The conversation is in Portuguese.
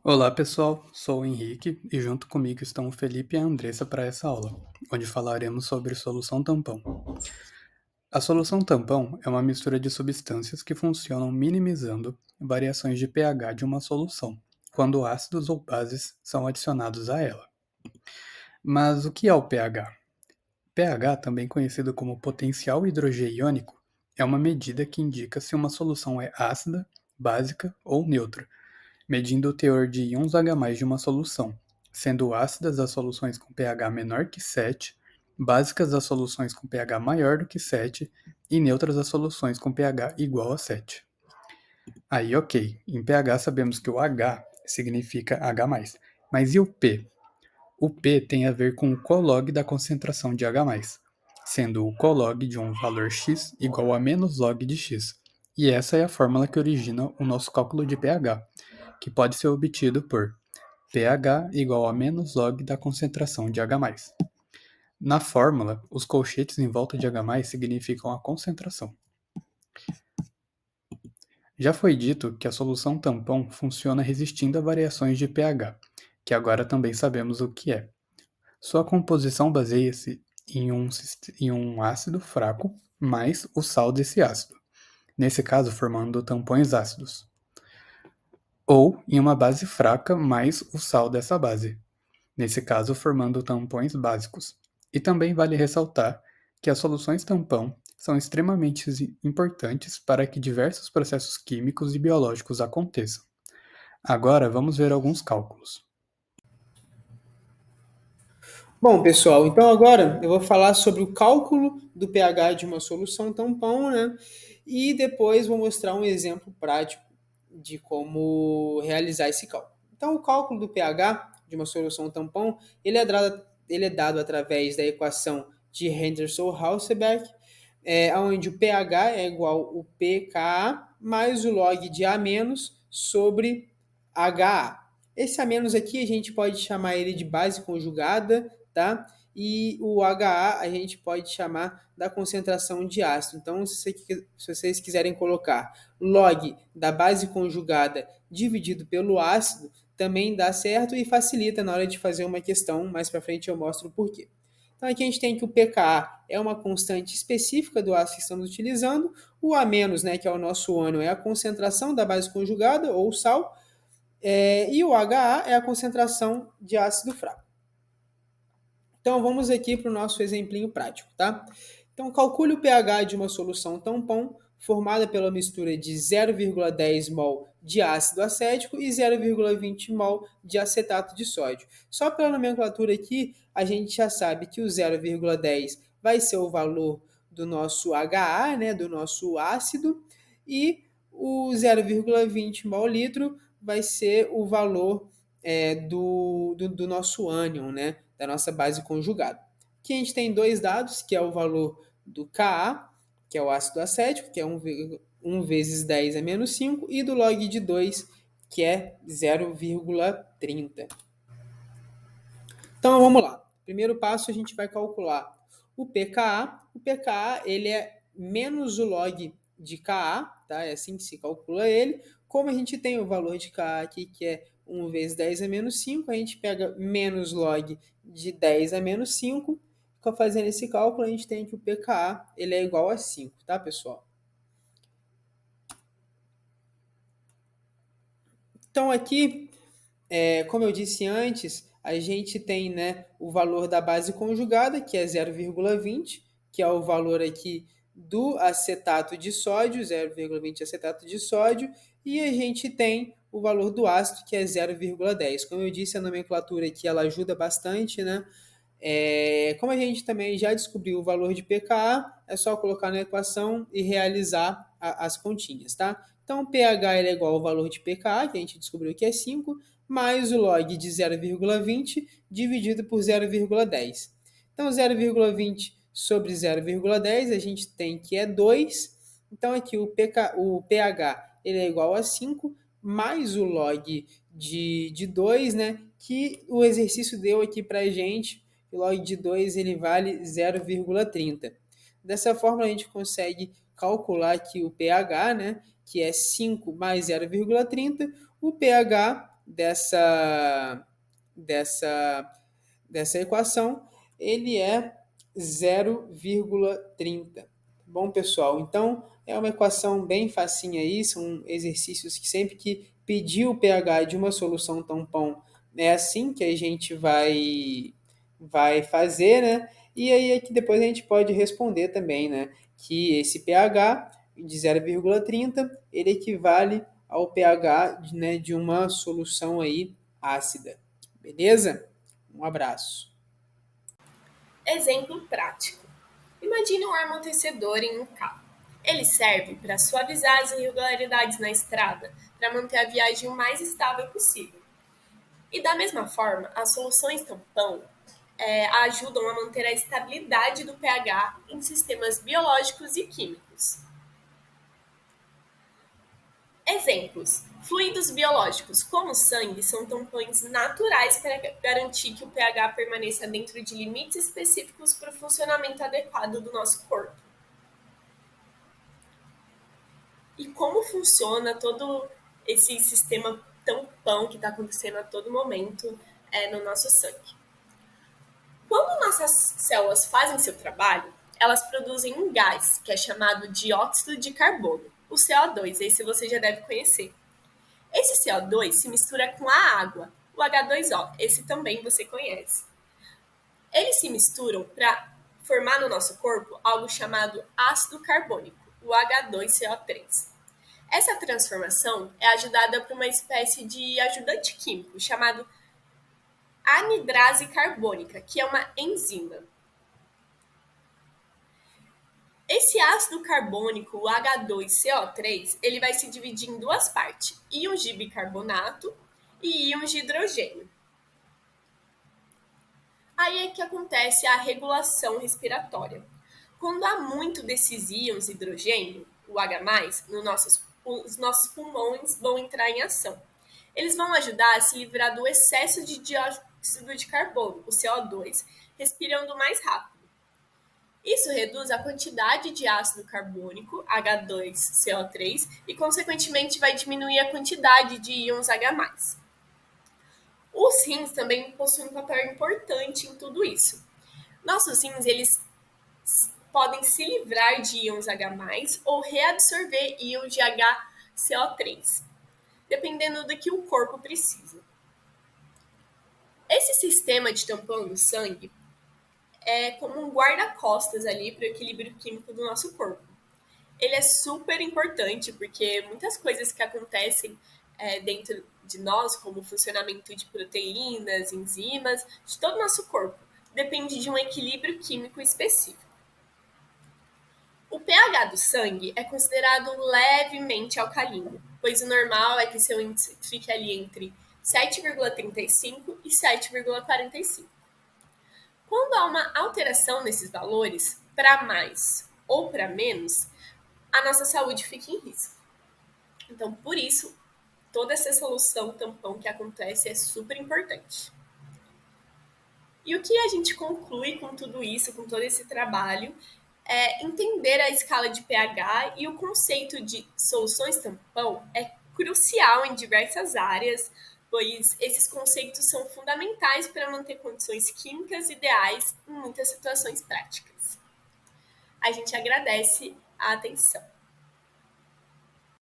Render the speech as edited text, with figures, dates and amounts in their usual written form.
Olá pessoal, sou o Henrique e junto comigo estão o Felipe e a Andressa para essa aula, onde falaremos sobre solução tampão. A solução tampão é uma mistura de substâncias que funcionam minimizando variações de pH de uma solução, quando ácidos ou bases são adicionados a ela. Mas o que é o pH? pH, também conhecido como potencial hidrogênico, é uma medida que indica se uma solução é ácida, básica ou neutra, medindo o teor de íons H+ de uma solução, sendo ácidas as soluções com pH menor que 7, básicas as soluções com pH maior do que 7 e neutras as soluções com pH igual a 7. Aí, ok, em pH sabemos que o H significa H+, mas e o P? O P tem a ver com o colog da concentração de H+, sendo o colog de um valor x igual a menos log de x. E essa é a fórmula que origina o nosso cálculo de pH, que pode ser obtido por pH igual a menos log da concentração de H+. Na fórmula, os colchetes em volta de H+ significam a concentração. Já foi dito que a solução tampão funciona resistindo a variações de pH, que agora também sabemos o que é. Sua composição baseia-se em um ácido fraco mais o sal desse ácido, nesse caso formando tampões ácidos, ou em uma base fraca mais o sal dessa base, nesse caso formando tampões básicos. E também vale ressaltar que as soluções tampão são extremamente importantes para que diversos processos químicos e biológicos aconteçam. Agora vamos ver alguns cálculos. Bom, pessoal, então agora eu vou falar sobre o cálculo do pH de uma solução tampão, né? E depois vou mostrar um exemplo prático de como realizar esse cálculo. Então, o cálculo do pH de uma solução tampão, ele é dado através da equação de Henderson-Hausberg, onde o pH é igual ao pKa mais o log de A menos sobre HA. Esse A menos aqui a gente pode chamar ele de base conjugada, tá? E o HA a gente pode chamar da concentração de ácido. Então, se vocês quiserem colocar log da base conjugada dividido pelo ácido, também dá certo e facilita na hora de fazer uma questão. Mais para frente eu mostro o porquê. Então, aqui a gente tem que o pKa é uma constante específica do ácido que estamos utilizando. O A-, né, que é o nosso ânion, é a concentração da base conjugada, ou sal. E o HA é a concentração de ácido fraco. Então, vamos aqui para o nosso exemplinho prático, tá? Então, calcule o pH de uma solução tampão formada pela mistura de 0,10 mol de ácido acético e 0,20 mol de acetato de sódio. Só pela nomenclatura aqui, a gente já sabe que o 0,10 vai ser o valor do nosso HA, né, do nosso ácido, e o 0,20 mol litro vai ser o valor do nosso ânion, né, da nossa base conjugada. Aqui a gente tem dois dados, que é o valor do Ka, que é o ácido acético, que é 1 vezes 10 é menos 5, e do log de 2, que é 0,30. Então vamos lá. Primeiro passo, a gente vai calcular o pKa. O pKa ele é menos o log de Ka, tá? É assim que se calcula ele. Como a gente tem o valor de Ka aqui, que é 1 vezes 10 é menos 5, a gente pega menos log de 10 a menos 5. Fazendo esse cálculo, a gente tem que o pKa ele é igual a 5, tá, pessoal? Então aqui, como eu disse antes, a gente tem, né, o valor da base conjugada, que é 0,20, que é o valor aqui do acetato de sódio, 0,20 acetato de sódio, e a gente tem o valor do ácido, que é 0,10. Como eu disse, a nomenclatura aqui ela ajuda bastante, né? Como a gente também já descobriu o valor de pKa, é só colocar na equação e realizar as continhas, tá? Então, pH é igual ao valor de pKa, que a gente descobriu que é 5, mais o log de 0,20 dividido por 0,10. Então, 0,20 sobre 0,10 a gente tem que é 2. Então, aqui o pH ele é igual a 5, mais o log de 2, né? Que o exercício deu aqui para a gente. O log de 2 ele vale 0,30. Dessa forma, a gente consegue calcular aqui o pH, né? Que é 5 mais 0,30. O pH dessa equação, ele é 0,30. Bom, pessoal, então é uma equação bem facinha aí, são exercícios que sempre que pedir o pH de uma solução tampão, é assim que a gente vai fazer, né? E aí aqui depois a gente pode responder também, né? Que esse pH de 0,30, ele equivale ao pH, né, de uma solução aí ácida. Beleza? Um abraço. Exemplo prático. Imagine um amortecedor em um carro. Ele serve para suavizar as irregularidades na estrada, para manter a viagem o mais estável possível. E da mesma forma, as soluções tampão ajudam a manter a estabilidade do pH em sistemas biológicos e químicos. Exemplos: fluidos biológicos, como o sangue, são tampões naturais para garantir que o pH permaneça dentro de limites específicos para o funcionamento adequado do nosso corpo. E como funciona todo esse sistema tampão que está acontecendo a todo momento no nosso sangue? Quando nossas células fazem seu trabalho, elas produzem um gás que é chamado dióxido de carbono, o CO2, esse você já deve conhecer. Esse CO2 se mistura com a água, o H2O, esse também você conhece. Eles se misturam para formar no nosso corpo algo chamado ácido carbônico, o H2CO3. Essa transformação é ajudada por uma espécie de ajudante químico chamado anidrase carbônica, que é uma enzima. Esse ácido carbônico, o H2CO3, ele vai se dividir em duas partes, íons de bicarbonato e íons de hidrogênio. Aí é que acontece a regulação respiratória. Quando há muito desses íons de hidrogênio, o H+, os nossos pulmões vão entrar em ação. Eles vão ajudar a se livrar do excesso de dióxido de carbono, o CO2, respirando mais rápido. Isso reduz a quantidade de ácido carbônico, H2CO3, e, consequentemente, vai diminuir a quantidade de íons H+. Os rins também possuem um papel importante em tudo isso. Nossos rins, eles podem se livrar de íons H+, ou reabsorver íons de HCO3, dependendo do que o corpo precisa. Esse sistema de tampão do sangue é como um guarda-costas ali para o equilíbrio químico do nosso corpo. Ele é super importante porque muitas coisas que acontecem dentro de nós, como o funcionamento de proteínas, enzimas, de todo o nosso corpo, depende de um equilíbrio químico específico. O pH do sangue é considerado levemente alcalino, pois o normal é que seu índice fique ali entre 7,35 e 7,45. Quando há uma alteração nesses valores, para mais ou para menos, a nossa saúde fica em risco. Então, por isso, toda essa solução tampão que acontece é super importante. E o que a gente conclui com tudo isso, com todo esse trabalho, é entender a escala de pH, e o conceito de soluções tampão é crucial em diversas áreas, pois esses conceitos são fundamentais para manter condições químicas ideais em muitas situações práticas. A gente agradece a atenção.